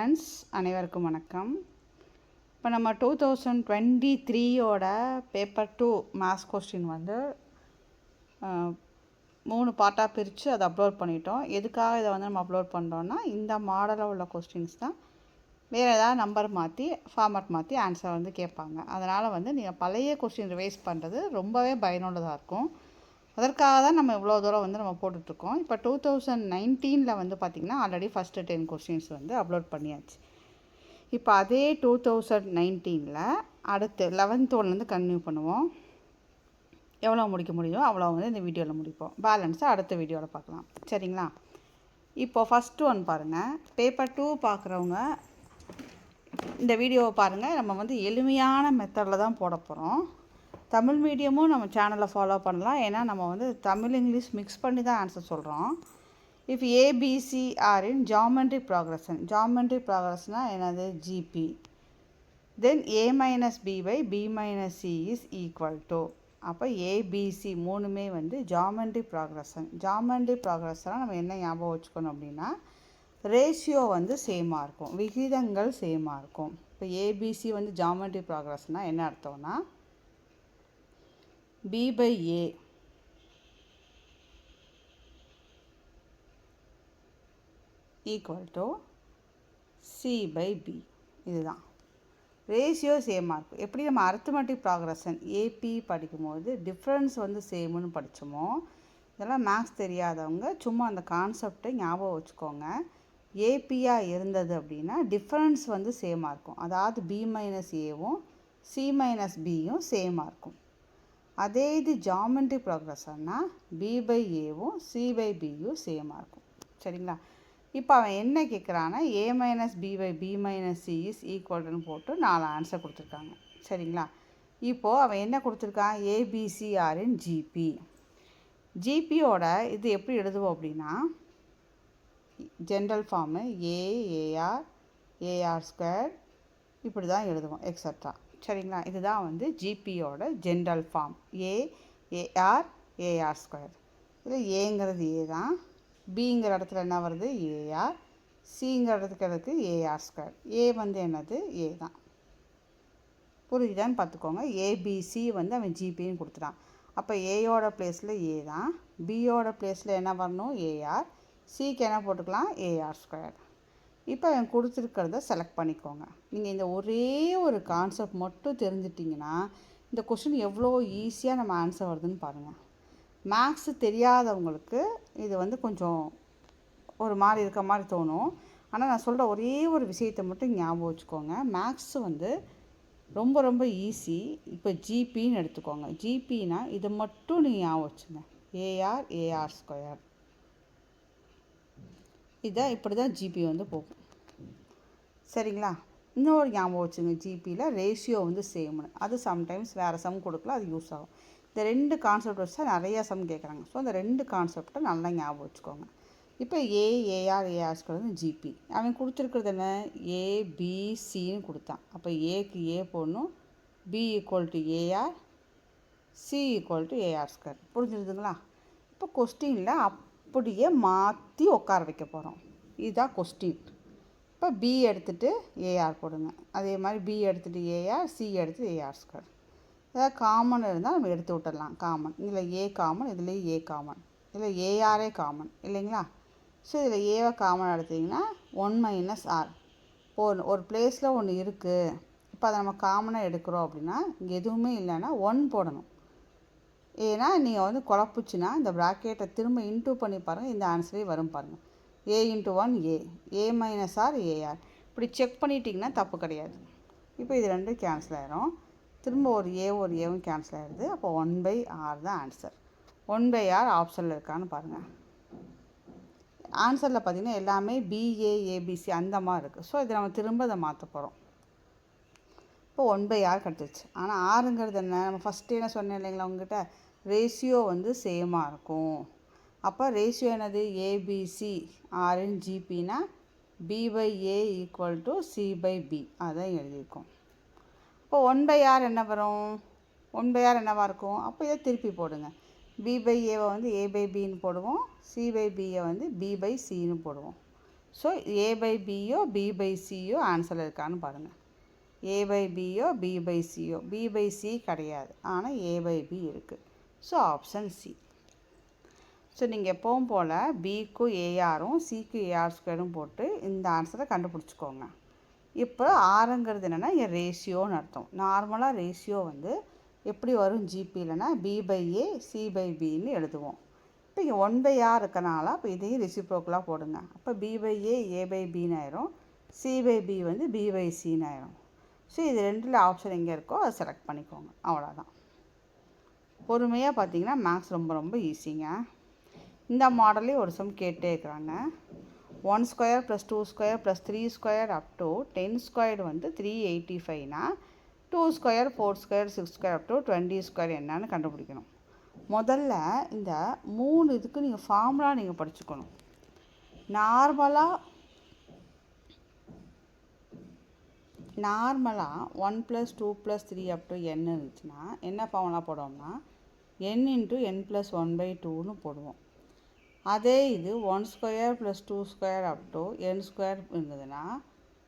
Students அனைவருக்கும் வணக்கம். இப்போ நம்ம 2023யோட பேப்பர் 2 மேத்ஸ் கொஸ்டின் வந்து 3 பார்ட்டாக பிரித்து அதை அப்லோட் பண்ணிட்டோம். எதுக்காக இதை வந்து நம்ம அப்லோட் பண்ணுறோன்னா, இந்த மாடலில் உள்ள கொஸ்டின்ஸ் தான் வேறு ஏதாவது நம்பர் மாற்றி ஃபார்மேட் மாற்றி ஆன்சர் வந்து கேட்பாங்க. அதனால் வந்து நீங்கள் பழைய கொஸ்டின் ரிவைஸ் பண்ணுறது ரொம்பவே பயனுள்ளதாக இருக்கும். அதற்காக தான் நம்ம இவ்வளோ தூரம் வந்து நம்ம போட்டுட்ருக்கோம். இப்போ 2019 வந்து பார்த்திங்கன்னா ஆல்ரெடி ஃபஸ்ட்டு 10 கொஸ்டின்ஸ் வந்து அப்லோட் பண்ணியாச்சு. இப்போ அதே 2019 அடுத்து 11th ஒன்லேருந்து கன்டினியூ பண்ணுவோம். எவ்வளோ முடிக்க முடியும் அவ்வளோ வந்து இந்த வீடியோவில் முடிப்போம். பேலன்ஸை அடுத்த வீடியோவில் பார்க்கலாம், சரிங்களா? இப்போது ஃபஸ்ட்டு ஒன் பாருங்கள். பேப்பர் 2 பார்க்குறவங்க இந்த வீடியோவை பாருங்கள். நம்ம வந்து எளிமையான மெத்தடில் தான் போட போகிறோம். தமிழ் மீடியமும் நம்ம சேனலை ஃபாலோ பண்ணலாம். ஏன்னா நம்ம வந்து தமிழ் இங்கிலீஷ் மிக்ஸ் பண்ணி தான் ஆன்சர் சொல்கிறோம். If ABC are in geometry progression. Geometry ப்ராக்ரஸ்னால் என்னது? GP. Then A minus B by B minus C is equal to. அப்போ ஏபிசி மூணுமே வந்து ஜாமெண்ட்ரி ப்ராக்ரஷன். ஜாமெண்ட்ரி ப்ராக்ரஷனாக நம்ம என்ன ஞாபகம் வச்சுக்கணும் அப்படின்னா, ரேஷியோ வந்து சேமாக இருக்கும், விகிதங்கள் சேமாக இருக்கும். இப்போ ஏபிசி வந்து ஜாமெண்ட்ரி ப்ராக்ரஸ்னால் என்ன அர்த்தம்னா, b by a equal to c by b. இதுதான் ரேஷியோ சேமாக இருக்கும். எப்படி நம்ம அரித்மெட்டிக் ப்ராக்ரஷன் ஏபி படிக்கும்போது டிஃப்ரென்ஸ் வந்து சேமுன்னு படித்தோமோ, இதெல்லாம் மேக்ஸ் தெரியாதவங்க சும்மா அந்த கான்செப்டை ஞாபகம் வச்சுக்கோங்க. ஏபியாக இருந்தது அப்படின்னா டிஃப்ரென்ஸ் வந்து சேமாக இருக்கும். அதாவது பி மைனஸ் ஏவும் சி மைனஸ் பியும் சேமாக இருக்கும். அதே இது ஜாமெண்ட்ரி ப்ராக்ரஷன்னா பி பை ஏவும் சி பை பியும் சேமாக இருக்கும், சரிங்களா? இப்போ அவன் என்ன கேட்குறான்னா, A minus B by B minus C is ஈக்குவல்னு போட்டு 4 ஆன்சர் கொடுத்துருக்காங்க, சரிங்களா? இப்போது அவன் என்ன கொடுத்துருக்கான்? ஏபிசிஆரின் ஜிபி. ஜிபியோட இது எப்படி எழுதுவோம் அப்படின்னா, general form AR AR square இப்படி தான் எழுதுவோம், எக்ஸட்ரா, சரிங்களா? இதுதான் வந்து ஜிபியோட general form. AR AR square. இதில் ஏங்கிறது ஏ தான், பிங்கிற இடத்துல என்ன வருது? ஏஆர். சிங்கிற இடத்துக்கு ஏஆர் ஸ்கொயர். ஏ வந்து என்னது? ஏ தான். புரியுதான்னு பார்த்துக்கோங்க. ஏபிசி வந்து அவன் ஜிபின்னு கொடுத்துட்டான். அப்போ ஏயோட பிளேஸில் ஏ தான், பியோட பிளேஸில் என்ன வரணும்? ஏஆர். சிக்கு என்ன போட்டுக்கலாம்? AR square. இப்போ அவன் கொடுத்துருக்கிறத செலக்ட் பண்ணிக்கோங்க. நீங்கள் இந்த ஒரே ஒரு கான்செப்ட் மட்டும் தெரிஞ்சிட்டிங்கன்னா இந்த கொஸ்டின் எவ்வளோ ஈஸியாக நம்ம ஆன்சர் வருதுன்னு பாருங்கள். மேக்ஸு தெரியாதவங்களுக்கு இது வந்து கொஞ்சம் ஒரு மாதிரி இருக்க மாதிரி தோணும். ஆனால் நான் சொல்கிற ஒரே ஒரு விஷயத்தை மட்டும் ஞாபகம் வச்சுக்கோங்க. மேக்ஸு வந்து ரொம்ப ரொம்ப ஈஸி. இப்போ ஜிபின்னு எடுத்துக்கோங்க. ஜிபின்னா இதை மட்டும் நீங்கள் ஞாபகம் வச்சுங்க. AR AR square. இதை இப்படி தான் ஜிபி வந்து போகும், சரிங்களா? இன்னொரு ஞாபகம் வச்சுங்க, ஜிபியில் ரேஷியோ வந்து சேம்னு. அது சம்டைம்ஸ் வேறு சம் கொடுக்கலாம், அது யூஸ் ஆகும். இந்த 2 கான்செப்ட் வச்சா நிறையா சம் கேட்குறாங்க. ஸோ இந்த 2 கான்செப்டை நல்லா ஞாபகம் வச்சுக்கோங்க. இப்போ ஏஆர் ஏஆர்ஸ்க்கு வந்து ஜிபி அவன் கொடுத்துருக்குறது என்ன? ஏபிசின்னு கொடுத்தான். அப்போ ஏக்கு ஏ போடணும், B equal to AR, C equal to AR square. புரிஞ்சுருதுங்களா? இப்போ கொஸ்டினில் அப்படியே மாற்றி உட்கார வைக்க போகிறோம். இதுதான் கொஸ்டின். இப்போ பி எடுத்துகிட்டு ஏஆர் போடுங்க. அதே மாதிரி பி எடுத்துகிட்டு ஏஆர், சி எடுத்துகிட்டு ஏஆர் ஸ்கொயர். ஏதாவது காமன் இருந்தால் நம்ம எடுத்து விட்டுடலாம். காமன் இதில் ஏ காமன், இதுலேயும் ஏ காமன், இதில் ஏஆரே காமன் இல்லைங்களா? ஸோ இதில் ஏவை காமன் எடுத்திங்கன்னா 1 மைனஸ் ஆர். ஒரு பிளேஸில் ஒன்று இருக்குது. இப்போ அதை நம்ம காமனாக எடுக்கிறோம் அப்படின்னா இங்கே எதுவுமே இல்லைன்னா 1 போடணும். ஏன்னா நீங்கள் வந்து குழப்புச்சுன்னா இந்த ப்ராக்கெட்டை திரும்ப இன்டூ பண்ணி பாருங்கள், இந்த ஆன்சரே வரும் பாருங்கள். A into 1 A minus R AR. இப்படி செக் பண்ணிட்டிங்கன்னா தப்பு கிடையாது. இப்போ இது 2 கேன்சல் ஆகிரும். திரும்ப ஒரு ஏவும் கேன்சல் ஆகிடுது. அப்போ 1/r தான் ஆன்சர். 1/r ஆப்ஷனில் இருக்கான்னு பாருங்கள். ஆன்சரில் பார்த்திங்கன்னா எல்லாமே பிஏ ஏபிசி அந்த மாதிரி இருக்குது. ஸோ இதை நம்ம திரும்ப அதை மாற்ற போகிறோம். இப்போ 1/r கிடச்சிச்சு. ஆனால் ஆறுங்கிறது என்ன? நம்ம ஃபஸ்ட்டு என்ன சொன்னேன் இல்லைங்களா உங்ககிட்ட? ரேஷியோ வந்து சேமாக இருக்கும். அப்போ ரேஷியோ என்னது? ஏபிசி ஆர்இன் ஜிபினா B by A equal to C by B. அதான் எழுதியிருக்கோம். இப்போ 1/r என்ன வரும்? 1/r என்னவாக இருக்கும்? அப்போ இதை திருப்பி போடுங்க. பி பை ஏவை வந்து ஏ பை பின்னு போடுவோம், சி பை பியை வந்து பி பை சின்னு போடுவோம். ஸோ ஏ பை பியோ பி பை சியோ ஆன்சர் இருக்கான்னு பாருங்கள். ஏ பை பியோ பி பை சியோ, பி பை சி கிடையாது, ஆனால் ஏ பை பி இருக்குது. So option C. ஸோ நீங்கள் எப்பவும் போல் பிக்கும் ஏஆரும் சிக்கு ஏஆர் ஸ்கொயரும் போட்டு இந்த ஆன்சரை கண்டுபிடிச்சிக்கோங்க. இப்போ ஆறுங்கிறது என்னென்னா என் ரேஷியோன்னு அர்த்தம். நார்மலாக ரேஷியோ வந்து எப்படி வரும் ஜிபிலனா B by A C by பின்னு எழுதுவோம். இப்போ இங்கே 1/r இருக்கனால அப்போ இதையும் ரெசிப்ரோக்கலாக போடுங்க. அப்போ பி பை ஏ பை பின்னு ஆயிரும், சி பை பி வந்து பி பை சின்னு ஆயிரும். ஸோ இது ரெண்டில் ஆப்ஷன் எங்கே இருக்கோ அதை செலக்ட் பண்ணிக்கோங்க, அவ்வளோதான். பொறுமையாக பார்த்தீங்கன்னா மேக்ஸ் ரொம்ப ரொம்ப ஈஸிங்க. இந்த மாடலே ஒரு சம் கேட்டே இருக்கிறாங்க. 1 square + 2 square + 3 square up to 10 square வந்து 385னா 2 square 4 square 6 square up to 20 square என்னன்னு கண்டுபிடிக்கணும். முதல்ல இந்த 3 இதுக்கு நீங்கள் ஃபார்முலா நீங்கள் படிச்சுக்கணும். நார்மலாக 1 + 2 + 3 அப் டு n இருந்துச்சுன்னா என்ன ஃபார்முலா போடுவோம்னா n × n + 1/2ன்னு போடுவோம். அதே இது 1 square + 2 square up to n square இருந்ததுன்னா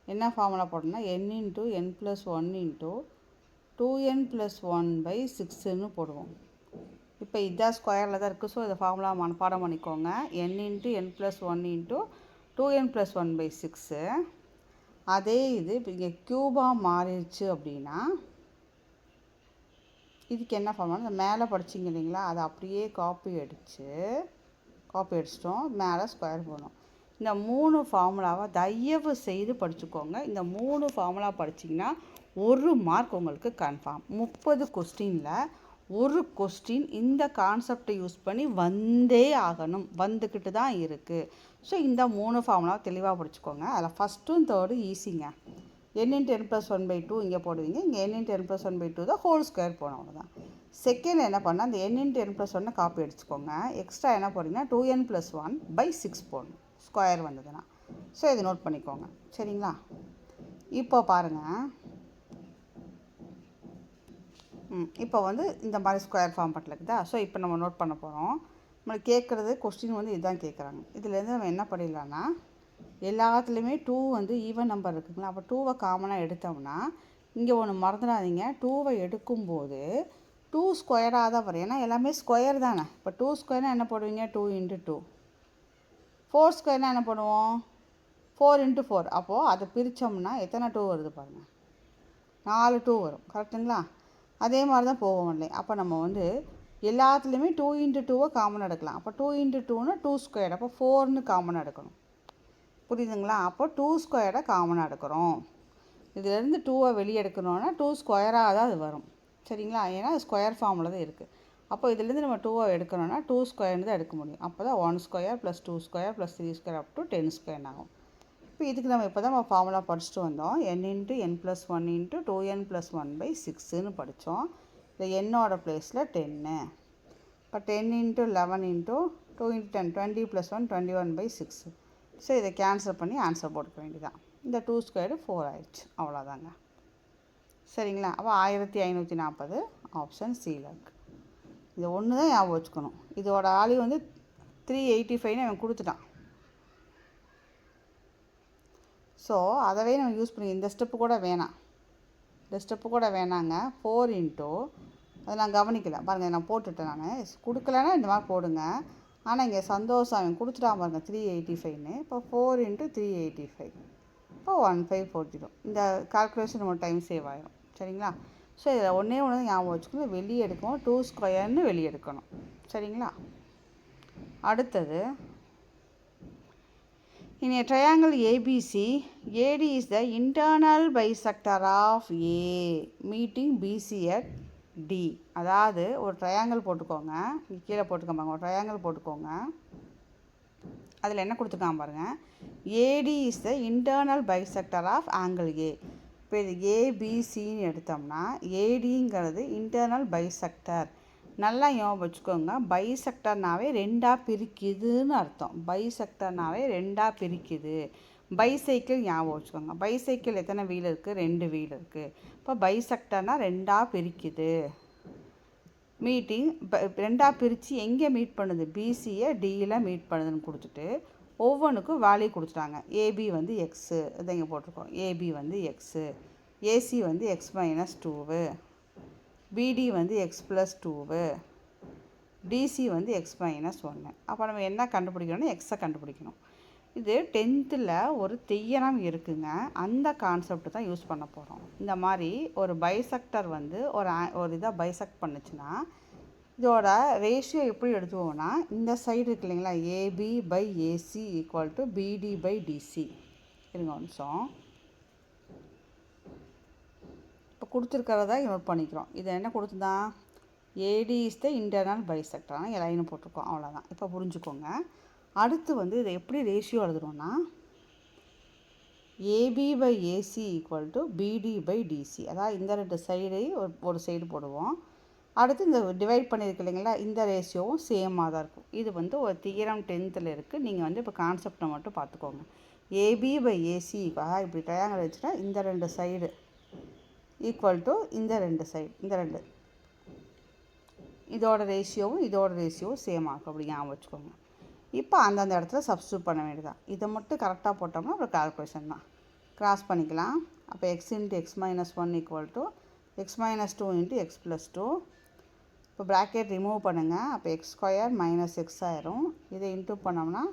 என்ன ஃபார்முலா போடணும்னா n × n + 1 × 2n + 1/6ன்னு போடுவோம். இப்போ இதான் ஸ்கொயரில் தான் இருக்குது. ஸோ இதை ஃபார்முலா மனப்பாடம் பண்ணிக்கோங்க. n × n + 1 × 2n + 1/6. அதே இது இப்போ இங்கே க்யூபாக மாறிடுச்சு அப்படின்னா இதுக்கு என்ன ஃபார்முலா, இந்த மேலே படிச்சிங்க இல்லைங்களா, அதை அப்படியே காப்பி அடிச்சிட்டோம், மேலே ஸ்கொயர் போடணும். இந்த 3 ஃபார்முலாவை தயவு செய்து படிச்சுக்கோங்க. இந்த 3 ஃபார்முலா படிச்சிங்கன்னா 1 மார்க் உங்களுக்கு கன்ஃபார்ம். 30 கொஸ்டினில் ஒரு கொஸ்டின் இந்த கான்செப்டை யூஸ் பண்ணி வந்தே ஆகணும், வந்துக்கிட்டு தான் இருக்குது. ஸோ இந்த 3 ஃபார்முலா தெளிவாக படிச்சுக்கோங்க. அதில் ஃபஸ்ட்டும் தேர்டும் ஈஸிங்க. n × n + 1/2 இங்கே போடுவீங்க, இங்கே n × n + 1/2 தான் ஹோல் ஸ்கொயர் போனோம், அவ்வளோதான். செகண்ட் என்ன பண்ணால் அந்த n × n + 1 காப்பி அடிச்சுக்கோங்க. எக்ஸ்ட்ரா என்ன போடுறீங்கன்னா 2n + 1/6 போடணும், ஸ்கொயர் வந்ததுன்னா. ஸோ இதை நோட் பண்ணிக்கோங்க, சரிங்களா? இப்போ பாருங்கள், இப்போ வந்து இந்த மாதிரி ஸ்கொயர் ஃபார்ம் இருக்குதா. ஸோ இப்போ நம்ம நோட் பண்ண போகிறோம். நம்மளுக்கு கேட்குறது கொஸ்டின் வந்து இதுதான் கேட்குறாங்க. இதுலேருந்து நம்ம என்ன பண்ணிடலான்னா எல்லாத்துலேயுமே 2 வந்து ஈவன் நம்பர் இருக்குங்களா, அப்போ 2வை காமனாக எடுத்தோம்னா இங்கே ஒன்று மறந்துடாதீங்க, 2வை எடுக்கும்போது 2 ஸ்கொயராக தான் வரும், ஏன்னா எல்லாமே ஸ்கொயர் தானே. இப்போ 2 ஸ்கொயர்னால் என்ன போடுவீங்க, 2 × 2. 4 ஸ்கொயர்னால் என்ன பண்ணுவோம், 4 × 4. அப்போது அதை பிரித்தோம்னா எத்தனை 2 வருது பாருங்கள், 4 2 வரும், கரெக்டுங்களா? அதே மாதிரி தான் போகும் இல்லை. அப்போ நம்ம வந்து எல்லாத்துலேயுமே 2 × 2வை காமன் எடுக்கலாம். அப்போ 2 × 2னா 2 ஸ்கொயர், அப்போ 4ன்னு காமன் எடுக்கணும், புரியுதுங்களா? அப்போ 2 ஸ்கொயரை காமனாக எடுக்கிறோம். இதிலேருந்து 2வை வெளியே எடுக்கணுன்னா 2 ஸ்கொயராக தான் அது வரும், சரிங்களா? ஏன்னா அது ஸ்கொயர் ஃபார்மில் தான் இருக்குது. அப்போ இதுலேருந்து நம்ம 2வை எடுக்கணும்னா 2 ஸ்கொயர்னு தான் எடுக்க முடியும். அப்போ தான் 1 square + 2 square + 3 square up to 10 square ஆகும். இப்போ இதுக்கு நம்ம இப்போ தான் நம்ம ஃபார்முலா படிச்சுட்டு வந்தோம். n × n + 1 × 2n + 1/6ன்னு படித்தோம். இந்த என்னோட பிளேஸில் 10. இப்போ 10 × 11 × 2 × 10 20 + 1 21/6. ஸோ இதை கேன்சல் பண்ணி ஆன்சர் போட்டுக்க வேண்டியதான். இந்த 2 ஸ்கொயர் 4 ஆயிடுச்சு, அவ்வளோதாங்க, சரிங்களா? அப்போ 1540 ஆப்ஷன் சியில் இருக்குது. இது ஒன்று தான் ஞாபகம் வச்சுக்கணும். இதோட ஆளி வந்து 385ன்னு அவன் கொடுத்துட்டான். ஸோ அதவே நம்ம யூஸ் பண்ணி இந்த ஸ்டெப்பு கூட வேணாங்க. 4 × அதை நான் கவனிக்கலை பாருங்கள், நான் போட்டுட்டேன். நான் கொடுக்கலன்னா இந்த மாதிரி போடுங்க. ஆனால் இங்கே சந்தோஷம் அவன் கொடுத்துட்டா பாருங்கள் 385ன்னு. இப்போ 4 × 385, இப்போ 1540. இந்த கால்குலேஷன் நம்ம டைம் சேவ் ஆகிடும், சரிங்களா? ஸோ இதில் ஒன்றே ஒன்று ஞாபகம் வச்சுக்கணும், வெளியே எடுக்கணும், 2 ஸ்கொயர்னு வெளியே எடுக்கணும், சரிங்களா? அடுத்தது, in a triangle ABC, AD is the internal bisector of A meeting BC at D. அதாவது ஒரு ட்ரையாங்கிள் போட்டுக்கோங்க, இங்கே கீழே போட்டுக்கோங்க, ஒரு ட்ரையாங்கிள் போட்டுக்கோங்க. அதில் என்ன கொடுத்துருக்காங்க பாருங்கள், AD is the internal bisector of angle A. இப்போ இது ABCன்னு எடுத்தோம்னா ADங்கிறது இன்டர்னல் பைசெக்டர். நல்லா ஞாபகம் வச்சுக்கோங்க, பைசெக்டர்னாவே ரெண்டாக பிரிக்குதுன்னு அர்த்தம். பைசெக்டர்னாவே ரெண்டாக பிரிக்குது. பைசைக்கிள் ஞாபகம் வச்சுக்கோங்க. பைசைக்கிள் எத்தனை வீல் இருக்குது, 2 வீல் இருக்குது. இப்போ பைசெக்டர்னால் ரெண்டாக பிரிக்குது. மீட்டிங் ரெண்டாக பிரித்து எங்கே மீட் பண்ணுது, பிசியை டியில் மீட் பண்ணுதுன்னு கொடுத்துட்டு ஒவ்வொன்றுக்கும் வேல்யூ கொடுத்துட்டாங்க. ஏபி வந்து எக்ஸு, இதை இங்கே போட்டிருக்கோம். ஏபி வந்து எக்ஸு, ஏசி வந்து எக்ஸ் மைனஸ் 2, பிடி வந்து எக்ஸ் ப்ளஸ் 2, டிசி வந்து எக்ஸ் மைனஸ் 1. அப்போ நம்ம என்ன கண்டுபிடிக்கணும்னா எக்ஸை கண்டுபிடிக்கணும். இது 10th ஒரு தியரம் இருக்குங்க. அந்த கான்செப்ட் தான் யூஸ் பண்ண போகிறோம். இந்த மாதிரி ஒரு பைசெக்டர் வந்து ஒரு இதை பைசெக்ட் பண்ணுச்சுன்னா இதோட ரேஷியோ எப்படி எடுத்துவோம்னா, இந்த சைடு இருக்கு இல்லைங்களா, AB by AC equal to BD by DC. இருங்க ஒரு நிமிஷம். இப்போ கொடுத்துருக்கிறத நோட் பண்ணிக்கிறோம். இதை என்ன கொடுத்துதான், AD is the internal bisector, line போட்டிருக்கோம், அவ்வளோதான். இப்போ புரிஞ்சுக்கோங்க. அடுத்து வந்து இதை எப்படி ரேஷியோ எழுதுறோன்னா, AB by AC equal to BD by DC. அதாவது இந்த 2 சைடு ஒரு சைடு போடுவோம். அடுத்து இந்த டிவைட் பண்ணியிருக்கு இல்லைங்களா, இந்த ரேஷியோவும் சேமாக தான் இருக்கும். இது வந்து ஒரு தியரம் 10th இருக்குது. நீங்கள் வந்து இப்போ கான்செப்டை மட்டும் பார்த்துக்கோங்க. ஏபி பை ஏசி இப்படி ட்ரையாங்கிள் வச்சுட்டா இந்த 2 சைடு ஈக்குவல் டு இந்த 2 சைடு, இந்த 2 இதோட ரேஷியோவும் சேம் ஆகும். அப்படி ஞாபகம் வச்சுக்கோங்க. இப்போ அந்தந்த இடத்துல சப்ஸ்டியூட் பண்ண வேண்டியதான். இதை மட்டும் கரெக்டாக போட்டோம்னா ஒரு கால்குலேஷன் தான். கிராஸ் பண்ணிக்கலாம். அப்போ X into X minus 1 equal to X minus 2 into X plus 2. இப்போ ப்ராக்கெட் ரிமூவ் பண்ணுங்கள். அப்போ எக்ஸ் ஸ்கொயர் மைனஸ் எக்ஸ் ஆயிரும். இதை இன்ட்டு பண்ணோம்னா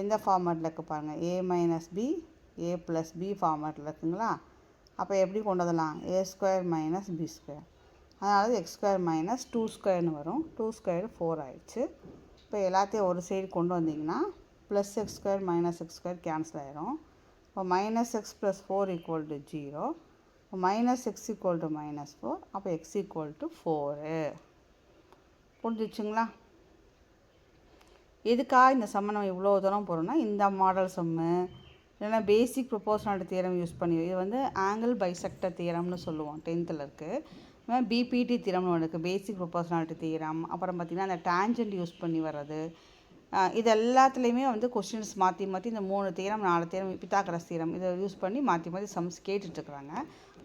எந்த ஃபார்மேட்டில் இருக்குது பாருங்கள், ஏ minus B A plus B ஃபார்மேட்டில் இருக்குங்களா. அப்போ எப்படி கொண்டு வரலாம், ஏ ஸ்கொயர் மைனஸ் பி ஸ்கொயர். அதனால எக்ஸ் ஸ்கொயர் மைனஸ் 2 ஸ்கொயர்னு வரும். 2 ஸ்கொயர் 4 ஆயிடுச்சு. இப்போ எல்லாத்தையும் ஒரு சைடு கொண்டு வந்தீங்கன்னா plus X square minus X square cancel ஆயிரும். இப்போ minus X plus 4 equal to 0. Minus X equal to minus 4. அப்போ எக்ஸ் ஈக்குவல் டு 4. புரிஞ்சிச்சுங்களா. எதுக்காக இந்த சம்மை நம்ம இவ்வளோ தூரம் போகிறோம்னா, இந்த மாடல் சம்மு இல்லைன்னா பேசிக் ப்ரொபோஷனாலிட்டி தியரம் யூஸ் பண்ணி, இது வந்து ஆங்கிள் பைசெக்டர் தியரம்னு சொல்லுவோம், 10th இருக்குது. பிபிடி தியரம்னு ஒன்று இருக்குது, பேசிக் ப்ரொபோஷனாலிட்டி தியரம். அப்புறம் பார்த்திங்கன்னா அந்த டேஞ்சன்ட் யூஸ் பண்ணி வர்றது. இது எல்லாத்துலேயுமே வந்து கொஸ்டின்ஸ் மாற்றி இந்த 3 தியரம் 4 தியரம், பித்தாகரஸ் தியரம், இதை யூஸ் பண்ணி மாற்றி சம்ஸ் கேட்டுட்ருக்குறாங்க.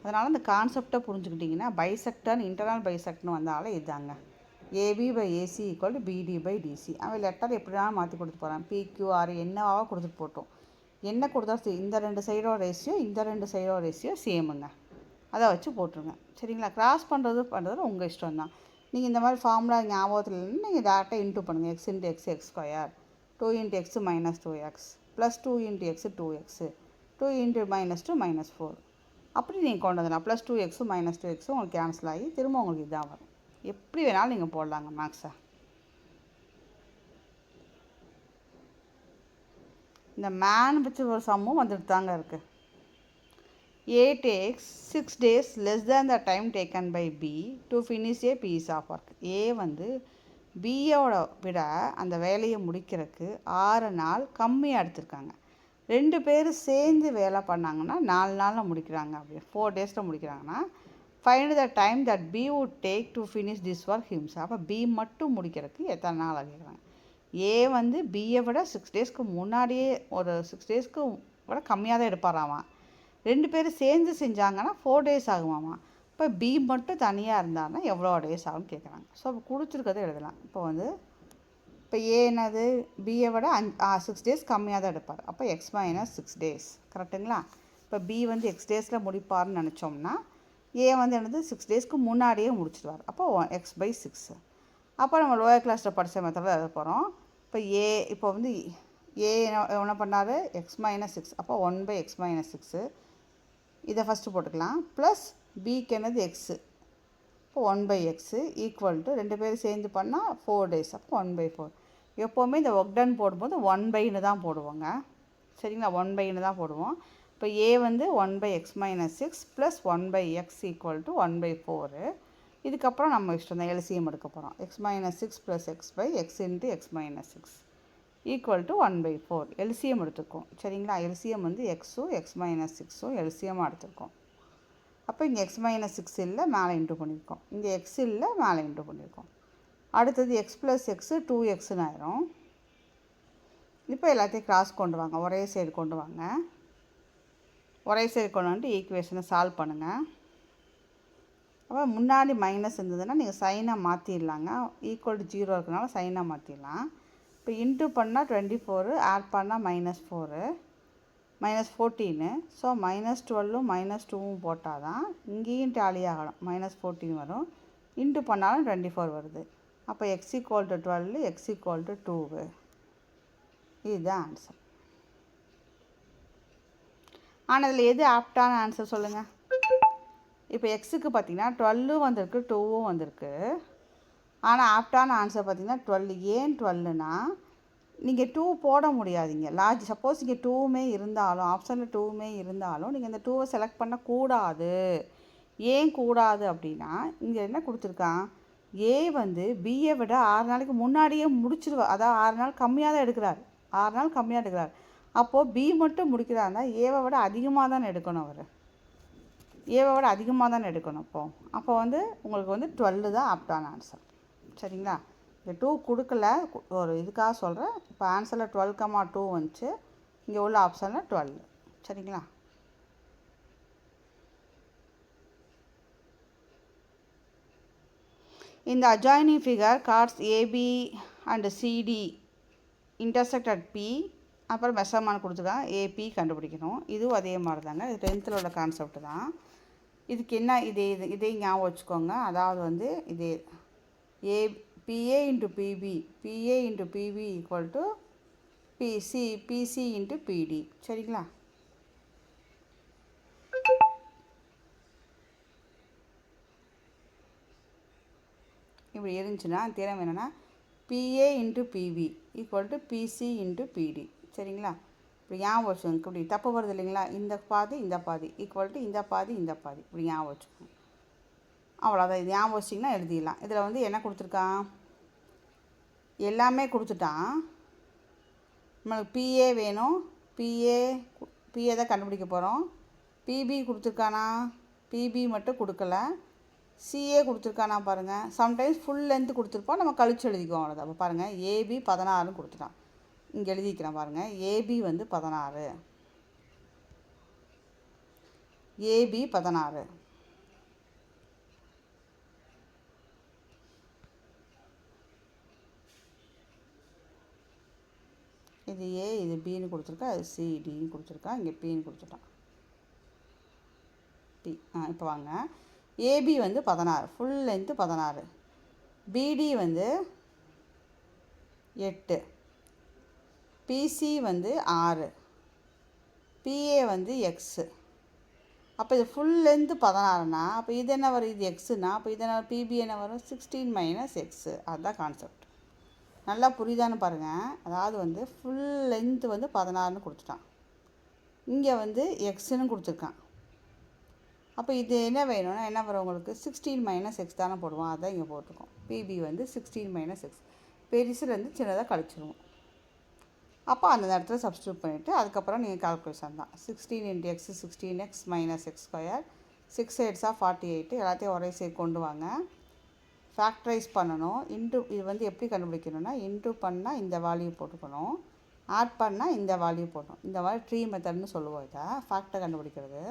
அதனால் இந்த கான்செப்டை புரிஞ்சுக்கிட்டிங்கன்னா பைசெக்டர் இன்டர்னல் பைசெக்டர்னு வந்தாலே இதாங்க, AB by AC equal to BD by DC. அவன் லெட்டர் எப்படினாலும் மாற்றி கொடுத்து போகிறான், பிக்யூஆர் என்னவாக கொடுத்துட்டு போட்டோம். என்ன கொடுத்தா இந்த 2 சைடோட ரேஷியோ இந்த 2 சைடோட ரேஷியோ சேமுங்க, அதை வச்சு போட்டுருங்க. சரிங்களா. கிராஸ் பண்ணுறது உங்கள் இஷ்டம் தான். நீங்கள் இந்த மாதிரி ஃபார்முலா ஞாபகத்தில் இல்லைன்னா நீங்கள் டேரெக்டாக இன்ட்டு பண்ணுங்கள். X into X X square, 2 into X minus 2x plus 2 into X 2x, 2 into minus 2 minus 4. அப்படி நீங்கள் கொண்டு வந்துடலாம். ப்ளஸ் 2x மைனஸ் 2x உங்களுக்கு கேன்சல் ஆகி திரும்ப உங்களுக்கு இதான் வரும். எப்படி வேணாலும் நீங்கள் போடலாங்க மேக்ஸை. இந்த மேன் வச்சு ஒரு சம்மும் வந்துட்டு தாங்க இருக்குது. A takes 6 days less than the time taken by B to finish a piece of work. A வந்து பியோட விட அந்த வேலையை முடிக்கிறதுக்கு 6 நாள் கம்மியாக எடுத்திருக்காங்க. 2 பேர் சேர்ந்து வேலை பண்ணாங்கன்னா 4 நாளில் முடிக்கிறாங்க. அப்படி 4 டேஸில் முடிக்கிறாங்கன்னா find the time that B would take to finish this work himself. அப்போ B மட்டும் முடிக்கிறதுக்கு எத்தனை நாள் கேட்குறாங்க. A வந்து பியை விட 6 டேஸ்க்கு முன்னாடியே ஒரு 6 டேஸ்க்கு விட கம்மியாக தான் எடுப்பாராமா. 2 பேர் சேர்ந்து செஞ்சாங்கன்னா 4 டேஸ் ஆகுமாமா. இப்போ பி மட்டும் தனியாக இருந்தாங்கன்னா எவ்வளோ டேஸ் ஆகும்னு கேட்குறாங்க. ஸோ அப்போ கொடுத்துருக்கதை எழுதலாம். இப்போ ஏ என்னது, பியை விட 6 டேஸ் கம்மியாக தான் எடுப்பார். அப்போ எக்ஸ் மைனஸ் 6 டேஸ் கரெக்டுங்களா. இப்போ பி வந்து எக்ஸ் டேஸில் முடிப்பார்னு நினச்சோம்னா ஏ வந்து என்னது 6 டேஸ்க்கு முன்னாடியே முடிச்சிடுவார். அப்போ எக்ஸ் பை 6. அப்போ நம்ம லோயர் கிளாஸில் படித்த மெத்தடில் எழுத போகிறோம். இப்போ வந்து ஏ என்ன பண்ணார், எக்ஸ் மைனஸ் 6. அப்போ 1 பை எக்ஸ் மைனஸ் 6 இதை ஃபஸ்ட்டு போட்டுக்கலாம். ப்ளஸ் பிக்கு என்னது எக்ஸு. இப்போ 1 பை எக்ஸு ஈக்குவல் டு 2 பேர் சேர்ந்து பண்ணால் 4 டேஸ். அப்போ 1 பை 4. எப்போவுமே இந்த ஒர்க் டன் போடும்போது 1 பைன்னு தான் போடுவோங்க. சரிங்களா, 1 பைன்னு தான் போடுவோம். இப்போ ஏ வந்து 1 by X minus 6 plus 1 by X equal to 1 by 4. இதுக்கப்புறம் நம்ம இஷ்டம் தான் எல்சிஎம் எடுக்க போகிறோம். X minus 6 plus X by X into X minus 6 equal to 1 by 4. LCM எடுத்துருக்கோம். சரிங்களா, எல்சிஎம் வந்து எக்ஸும் எக்ஸ் மைனஸ் 6ம் எல்சிஎம்மாக எடுத்துருக்கோம். அப்போ இங்கே எக்ஸ் மைனஸ் 6 இல்லை, மேலே இன்ட்டு பண்ணியிருக்கோம். இங்கே எக்ஸ் இல்லை, மேலே இன்ட்டு பண்ணியிருக்கோம். அடுத்தது எக்ஸ் ப்ளஸ் எக்ஸு 2xன்னு ஆயிரும். இப்போ எல்லாத்தையும் கிராஸ் கொண்டு வாங்க, ஒரே சைடு கொண்டு வாங்க. ஒரே சைடு கொண்டு வந்துட்டு ஈக்குவேஷனை சால்வ் பண்ணுங்கள். அப்போ முன்னாடி மைனஸ் இருந்ததுன்னா நீங்கள் சைனாக மாற்றிடலாங்க. ஈக்குவல் டு 0 இருக்கிறனால சைனாக மாற்றிடலாம். இப்போ இன்ட்டு பண்ணால் 24, ஆட் பண்ணால் -4 -14. ஸோ -12ம் -2ம் போட்டால் தான் இங்கேயும் டேலி ஆகணும். -14 வரும். இன்ட்டு பண்ணாலும் 24 வருது. அப்போ x = 12, x = 2. இதுதான் ஆன்சர். ஆனால் இதில் எது ஆப்டான ஆன்சர் சொல்லுங்கள். இப்போ எக்ஸுக்கு பார்த்தீங்கன்னா 12 வந்திருக்கு, 2வும் வந்திருக்கு. ஆனால் ஆப்டான ஆன்சர் பார்த்தீங்கன்னா 12. ஏன் 12னா நீங்கள் 2 போட முடியாதீங்க. சப்போஸ் இங்கே 2மே இருந்தாலும், ஆப்ஷனில் 2மே இருந்தாலும் நீங்கள் இந்த 2வை செலக்ட் பண்ணக்கூடாது. ஏன் கூடாது அப்படின்னா இங்கே என்ன கொடுத்துருக்கான், ஏ வந்து பியை விட 6 நாளைக்கு முன்னாடியே முடிச்சிருவா. அதாவது 6 நாள் கம்மியாக தான் எடுக்கிறார். 6 நாள் கம்மியாக எடுக்கிறார். அப்போது பி மட்டும் முடிக்கிறாருன்னா ஏவை விட அதிகமாக தானே எடுக்கணும். அவர் ஏவை விட அதிகமாக தானே எடுக்கணும். அப்போ வந்து உங்களுக்கு வந்து 12 தான் ஆப்டான ஆன்சர். சரிங்களா? இந்த 2 கொடுக்கல, ஒரு இதுக்காக சொல்கிறேன். இப்போ ஆன்சரில் 12,2 வந்துச்சு. இங்கே உள்ள ஆப்ஷனில் 12. சரிங்களா? இந்த adjoining figure chords AB and CD intersect at P. அப்புறம் மெஷர்மெண்ட் கொடுத்துருக்காங்க, ஏபி கண்டுபிடிக்கணும். இதுவும் அதே மாதிரி தாங்க. இது 10th உள்ள கான்செப்ட் தான். இதுக்கு என்ன இதே ஞாபகம் வச்சுக்கோங்க. அதாவது வந்து இது PA into PB, PA into PB equal to PC into PD. சரிங்களா? இப்படி இருந்துச்சுன்னா தியரம் என்னென்னா PA into PB equal to PC into PD. சரிங்களா? இப்படி ஞாபகம் வச்சுக்கோங்க. இப்படி தப்பு வருது இல்லைங்களா? இந்த பாதி ஈக்குவல் டு இந்த பாதி இப்படி ஞாபகம் வச்சுக்கோங்க. அவ்வளோதான். இது ஞாபகம் வச்சிங்கன்னா எழுதிடலாம். இதில் வந்து என்ன கொடுத்துருக்கான், எல்லாமே கொடுத்துட்டான். நம்மளுக்கு பிஏ வேணும். பிஏ தான் கண்டுபிடிக்க போகிறோம். பிபி கொடுத்துருக்கானா, பிபி மட்டும் கொடுக்கல. சிஏ கொடுத்துருக்கானா பாருங்கள். சம்டைம்ஸ் ஃபுல் லென்த்து கொடுத்துருப்போம், நம்ம கழிச்சு எழுதிக்குவோம். அவ்வளோதான். அப்போ பாருங்கள், ஏபி 16ன்னு கொடுத்துட்டான். இங்கே எழுதிக்கிறேன் பாருங்கள். ஏபி வந்து 16, ஏபி 16. இது ஏ, இது பின்னு கொடுத்துருக்கா, அது சிடின்னு கொடுத்துருக்கா, இங்கே பின்னு கொடுத்துட்டான். பி. இப்போ வாங்க, ஏபி வந்து 16, ஃபுல் லென்த்து 16. பிடி வந்து 8, பிசி வந்து 6, பிஏ வந்து எக்ஸு. அப்போ இது ஃபுல் லென்த்து 16னா அப்போ இது என்ன வரும், இது எக்ஸுனா அப்போ இது என்ன, பிபி என்ன வரும், 16 - எக்ஸு. அதுதான் கான்செப்ட். நல்லா புரியுதான்னு பாருங்கள். அதாவது வந்து ஃபுல் லென்த்து வந்து 16ன்னு கொடுத்துட்டான், இங்கே வந்து எக்ஸுன்னு கொடுத்துருக்கான். அப்போ இது என்ன வேணும்னா என்ன வரும் உங்களுக்கு, 16 - எக்ஸ் தானே போடுவோம். அதான் இங்கே போட்டிருக்கோம். பிபி வந்து 16 - எக்ஸ். பெருசுலேருந்து சின்னதாக கழிச்சிருவோம். அப்போ அந்த இடத்துல சப்ஸ்டியூட் பண்ணிவிட்டு அதுக்கப்புறம் நீங்கள் கால்குலேஷன் தான். 16 × x 16x - x², 6 8s 48. எல்லாத்தையும் ஒரே சைடு கொண்டு வாங்க. ஃபேக்டரைஸ் பண்ணணும். இது வந்து எப்படி கண்டுபிடிக்கணும்னா, இன்ட்டு பண்ணால் இந்த வேல்யூ போட்டுக்கணும், ஆட் பண்ணால் இந்த வேல்யூ போடணும். இந்த மாதிரி ட்ரீ மெத்தட்னு சொல்லுவோம். இதை ஃபேக்டரை கண்டுபிடிக்கிறது.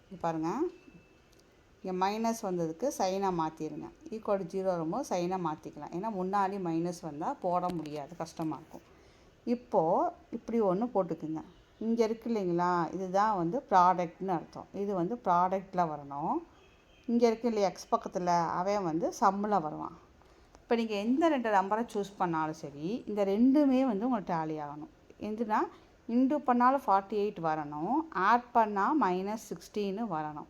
இது பாருங்கள், இங்கே மைனஸ் வந்ததுக்கு சைனாக மாற்றிடுங்க. ஈக்குவல் டு 0 வரும்போது சைனாக மாற்றிக்கலாம். ஏன்னா முன்னாடி மைனஸ் வந்தால் போட முடியாது, கஷ்டமாக இருக்கும். இப்போது இப்படி ஒன்று போட்டுக்குங்க. இங்கே இருக்குது இல்லைங்களா, இதுதான் வந்து ப்ராடக்ட்னு அர்த்தம். இது வந்து ப்ராடக்டில் வரணும். இங்கே இருக்குது இல்லையா எக்ஸ் பக்கத்தில், அவன் வந்து சம்மில் வருவான். இப்போ நீங்கள் எந்த 2 நம்பரை சூஸ் பண்ணாலும் சரி, இந்த ரெண்டுமே வந்து உங்களுக்கு டேலி ஆகணும். எதுனா இன்டு பண்ணாலும் 48 வரணும், ஆட் பண்ணால் -16 வரணும்.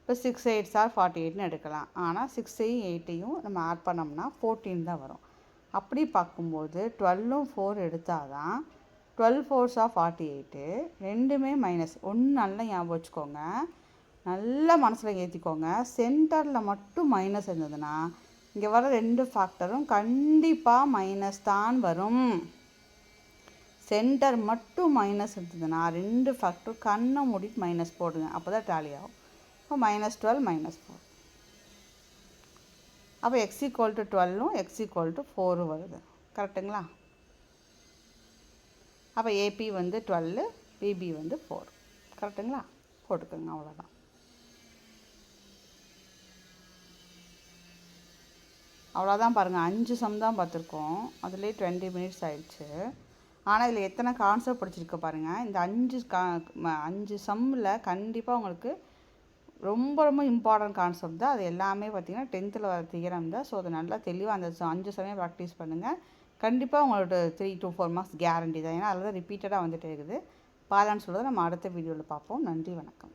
இப்போ 6 8s 48ன்னு எடுக்கலாம். ஆனால் 6ஐயும் 8ஐயும் நம்ம ஆட் பண்ணோம்னா 14 தான் வரும். அப்படி பார்க்கும்போது 12ம் 4 எடுத்தால் தான் 12 4s 48. ரெண்டுமே மைனஸ். ஒன்று நல்லா ஞாபகம் வச்சுக்கோங்க, நல்லா மனசில் ஏற்றிக்கோங்க. சென்டரில் மட்டும் மைனஸ் இருந்ததுன்னா இங்கே வர 2 ஃபேக்டரும் கண்டிப்பாக மைனஸ் தான் வரும். சென்டர் மட்டும் மைனஸ் இருந்ததுன்னா 2 ஃபேக்டர் கண்ணை மூடிட்டு மைனஸ் போடுங்க. அப்போ தான் டேலி ஆகும். இப்போ -12 -4. அப்போ x = 12ம் x = 4 வருது. கரெக்டுங்களா? அப்போ ஏபி வந்து 12, பிபி வந்து 4. கரெக்டுங்களா? போட்டுக்கோங்க. அவ்வளோதான். அவ்வளோதான் பாருங்கள், 5 சம் தான் பார்த்துருக்கோம். அதுலேயே 20 மினிட்ஸ் ஆயிடுச்சு. ஆனால் இதில் எத்தனை கான்செப்ட் படிச்சிருக்க பாருங்கள். இந்த 5 சம்மில் கண்டிப்பாக உங்களுக்கு ரொம்ப ரொம்ப இம்பார்ட்டன்ட் கான்செப்ட் தான். அது எல்லாமே பார்த்திங்கன்னா 10th வர தியரம் தான். ஸோ அதை நல்லா தெளிவாக அந்த 5 சமயம் ப்ராக்டிஸ் பண்ணுங்கள். கண்டிப்பாக உங்களோட 3 to 4 மார்க்ஸ் கேரண்டி தான். ஏன்னா அதில் தான் ரிப்பீட்டடாக வந்துட்டே இருக்குது. பாலான்னு சொல்கிறத நம்ம அடுத்த வீடியோவில் பார்ப்போம். நன்றி, வணக்கம்.